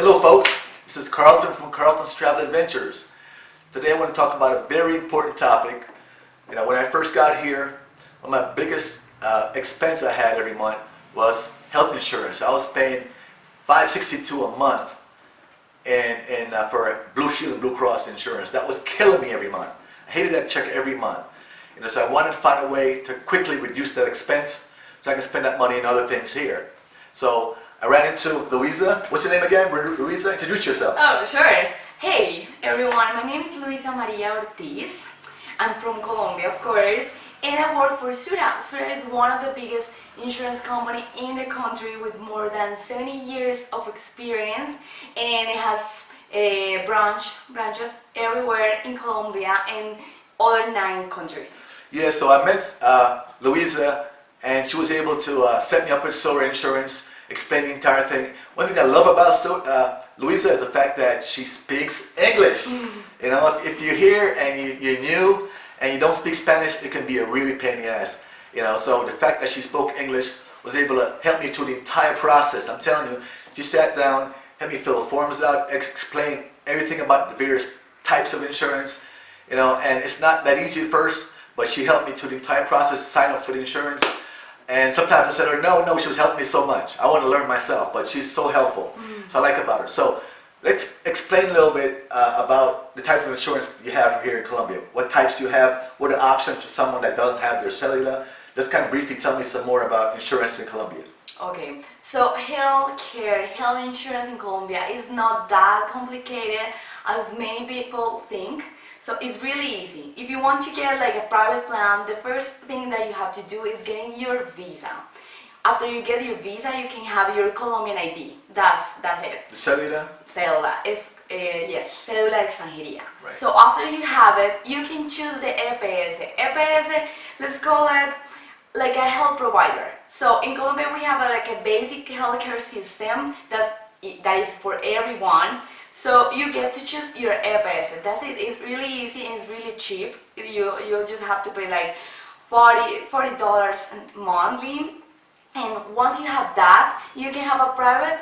Hello folks, this is Carlton from Carlton's Travel Adventures. Today I want to talk about a very important topic. When I first got here, one of my biggest expense I had every month was health insurance. I was paying $562 a month for Blue Shield and Blue Cross insurance. That was killing me every month. I hated that check every month. So I wanted to find a way to quickly reduce that expense so I can spend that money on other things here. So I ran into Luisa. What's your name again, Luisa? Introduce yourself. Oh, sure. Hey, everyone. My name is Luisa Maria Ortiz. I'm from Colombia, of course, and I work for Sura. Sura is one of the biggest insurance company in the country with more than 70 years of experience, and it has branches everywhere in Colombia and other 9 countries. Yeah, so I met Luisa, and she was able to set me up with Sura Insurance, explain the entire thing. One thing I love about Luisa is the fact that she speaks English. If you're here and you're new and you don't speak Spanish, it can be a really pain in the ass. So the fact that she spoke English was able to help me through the entire process. I'm telling you, she sat down, helped me fill the forms out, explain everything about the various types of insurance. And it's not that easy at first, but she helped me through the entire process, sign up for the insurance. And sometimes I said to her, no, she was helping me so much. I want to learn myself, but she's so helpful. So I like about her. So let's explain a little bit about the type of insurance you have here in Colombia. What types do you have? What are the options for someone that doesn't have their cellular? Just kind of briefly tell me some more about insurance in Colombia. Okay, so health insurance in Colombia is not that complicated as many people think. So it's really easy. If you want to get like a private plan, the first thing that you have to do is getting your visa. After you get your visa, you can have your Colombian ID. That's it. The cellular? Cédula. Yes, cédula extranjería. Right. So after you have it, you can choose the EPS. EPS, let's call it like a health provider. So in Colombia, we have a basic healthcare system that is for everyone. So you get to choose your EPS. That's it. It's really easy and it's really cheap. You just have to pay like $40 monthly. And once you have that, you can have a private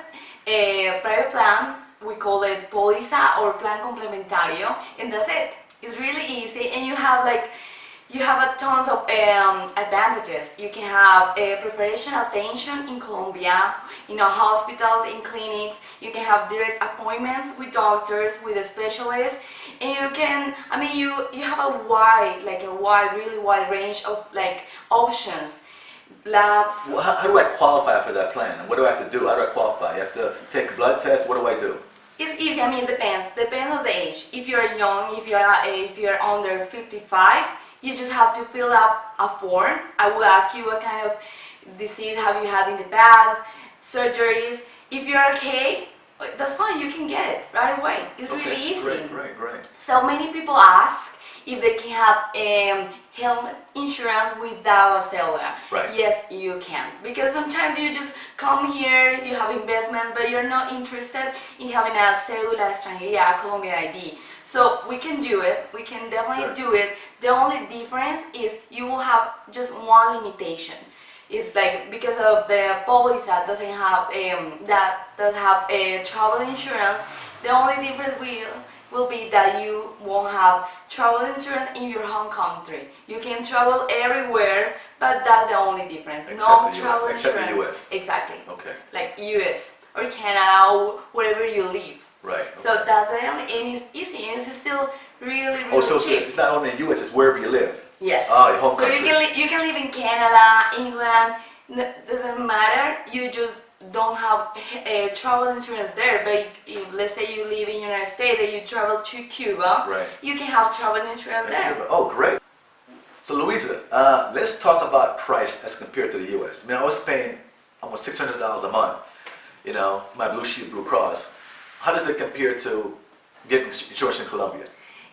plan. We call it póliza or plan complementario, and that's it. It's really easy, and you have a tons of advantages. You can have preferential attention in Colombia, hospitals, in clinics. You can have direct appointments with doctors, with a specialist, and you have a really wide range of options, labs. Well, how do I qualify for that plan? What do I have to do? How do I qualify? You have to take a blood test. What do I do? It's easy. It depends on the age. If you're young, if you're under 55. You just have to fill up a form. I will ask you what kind of disease have you had in the past, surgeries. If you're okay, that's fine, you can get it right away. It's really easy. Great. So many people ask if they can have health insurance without a cellular. Right. Yes, you can. Because sometimes you just come here, you have investments, but you're not interested in having a cédula extranjería, a Colombian ID. So we can do it, we can definitely do it. The only difference is you will have just one limitation. It's because of the policy that doesn't have travel insurance, the only difference will be that you won't have travel insurance in your home country. You can travel everywhere, but that's the only difference. No travel insurance. Except the US. Exactly. Okay. Like US or Canada or wherever you live. Right. Okay. So that's the only, and it's easy, and it's still really so cheap. It's not only in the US, it's wherever you live. Yes. Oh, your home so country. you can live in Canada, England, doesn't matter. You just don't have travel insurance there. But if, let's say you live in the United States and you travel to Cuba, right, you can have travel insurance there. Cuba. Oh, great. So Luisa, let's talk about price as compared to the US. I was paying almost $600 a month, my Blue Shield, Blue Cross. How does it compare to getting insurance in Colombia?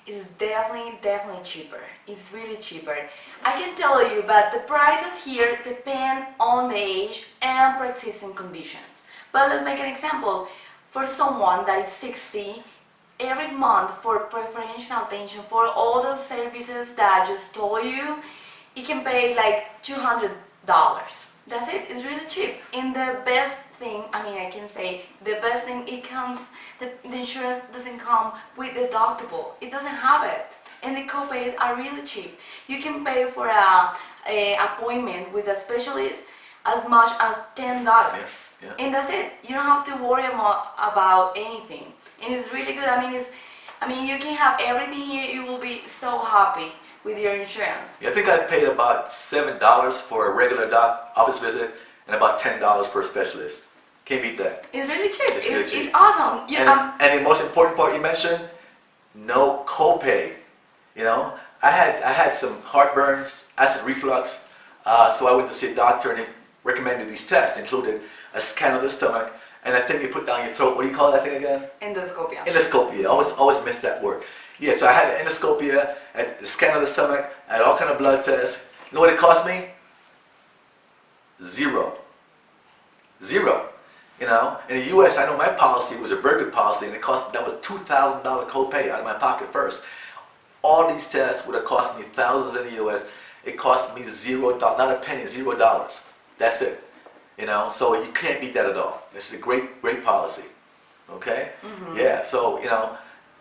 It's definitely cheaper. It's really cheaper. I can tell you, but the prices here depend on the age and pre-existing conditions. But let's make an example. For someone that is 60, every month for preferential attention, for all those services that I just told you, you can pay like $200. That's it. It's really cheap. In the best thing, I mean, I can say the best thing, the insurance doesn't come with deductible. It doesn't have it. And the copays are really cheap. You can pay for a appointment with a specialist as much as $10. Yes, yeah. And that's it. You don't have to worry about anything. And it's really good. I mean, you can have everything here. You will be so happy with your insurance. Yeah, I think I paid about $7 for a regular office visit and about $10 for a specialist. Can't beat that. It's really cheap. It's really cheap. It's awesome. And the most important part you mentioned, no copay. You know, I had some heartburns, acid reflux, so I went to see a doctor and he recommended these tests, included a scan of the stomach and a thing you put down your throat. What do you call that thing again? Endoscopia. Endoscopia. Always miss that word. Yeah, so I had an endoscopia, I had the scan of the stomach, I had all kind of blood tests. You know what it cost me? Zero. You know, in the U.S., I know my policy was a very good policy, and that was $2,000 copay out of my pocket first. All these tests would have cost me thousands in the U.S. It cost me $0, not a penny, $0. That's it. You know, so you can't beat that at all. This is a great policy. Okay? Mm-hmm. Yeah. So you know,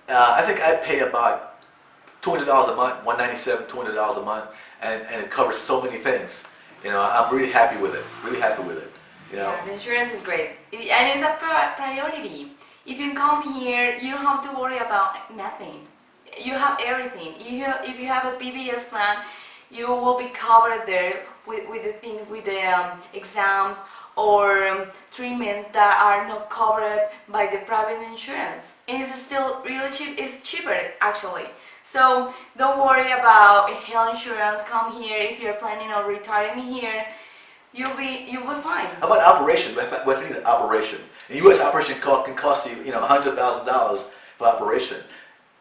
I think I pay about $200 a month, $197, $200 a month, and it covers so many things. You know, I'm really happy with it. Really happy with it. You know? Yeah, the insurance is great, and it's a priority. If you come here, you don't have to worry about nothing. You have everything. If you have a PBS plan, you will be covered there with the things, with the exams or treatments that are not covered by the private insurance. And it's still really cheap. It's cheaper actually. So don't worry about health insurance. Come here if you're planning on retiring here. You'll be fine. How about operation? What if you need an operation? A U.S. operation can cost you, $100,000 for operation.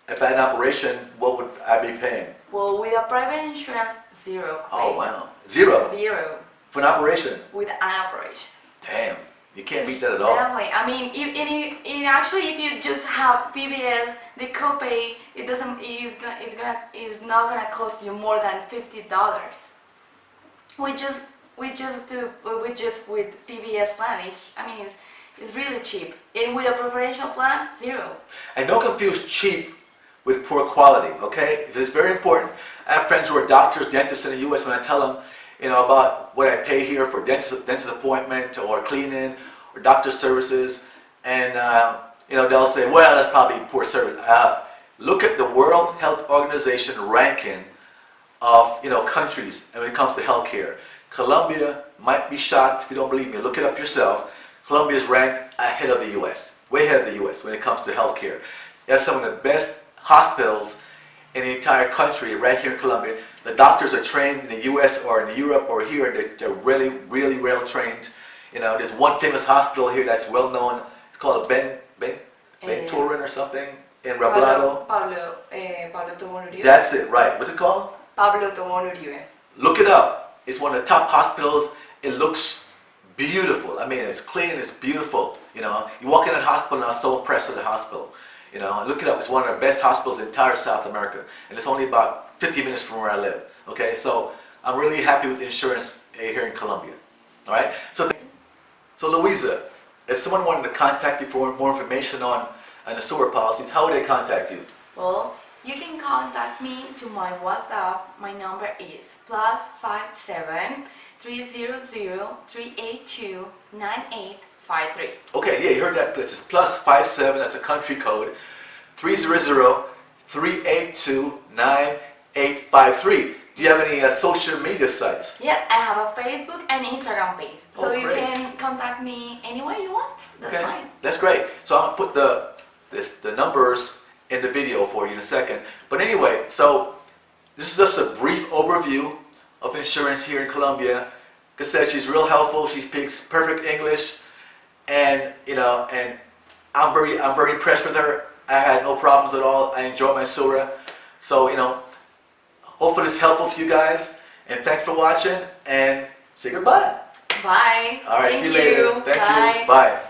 If I had an operation, what would I be paying? Well, with a private insurance, zero. Oh wow, zero. Zero. For an operation. With an operation. Damn, you can't beat that at all. Definitely. I mean, if you just have PBS, the copay is not gonna cost you more than $50. With PBS plan, it's really cheap. And with a preferential plan, zero. And don't confuse cheap with poor quality, okay? It's very important. I have friends who are doctors, dentists in the U.S. When I tell them, about what I pay here for dentist appointment or cleaning or doctor services, and they'll say, well, that's probably poor service. Look at the World Health Organization ranking of countries when it comes to healthcare. Colombia, might be shocked if you don't believe me. Look it up yourself. Colombia is ranked ahead of the U.S., way ahead of the U.S. when it comes to healthcare. They have some of the best hospitals in the entire country right here in Colombia. The doctors are trained in the U.S. or in Europe or here. They're really, really well trained. There's one famous hospital here that's well known. It's called Ben Turin or something in Rablado. Pablo Tomón Uribe. That's it, right. What's it called? Pablo Tomón Uribe. Look it up. It's one of the top hospitals. It looks beautiful. I mean, it's clean, it's beautiful. You walk in that hospital and I was so impressed with the hospital. Look it up. It's one of the best hospitals in entire South America. And it's only about 50 minutes from where I live. Okay, so I'm really happy with the insurance here in Colombia. All right? So Luisa, if someone wanted to contact you for more information on the Sura policies, how would they contact you? Well, you can contact me to my WhatsApp. My number is +57 300 382 9853. Okay, yeah, you heard that. It's +57, that's a country code, 300 382 9853. Do you have any social media sites? Yes, I have a Facebook and Instagram page. So you great. can contact me anywhere you want. That's fine. That's great. So I'm going to put the numbers in the video for you in a second. But anyway, so this is just a brief overview of insurance here in Colombia. Like I said, she's real helpful. She speaks perfect English, and and I'm very impressed with her. I had no problems at all. I enjoyed my Sura. So hopefully it's helpful for you guys. And thanks for watching. And say goodbye. Bye. All right. Thank See you later. Thank Bye. you. Bye.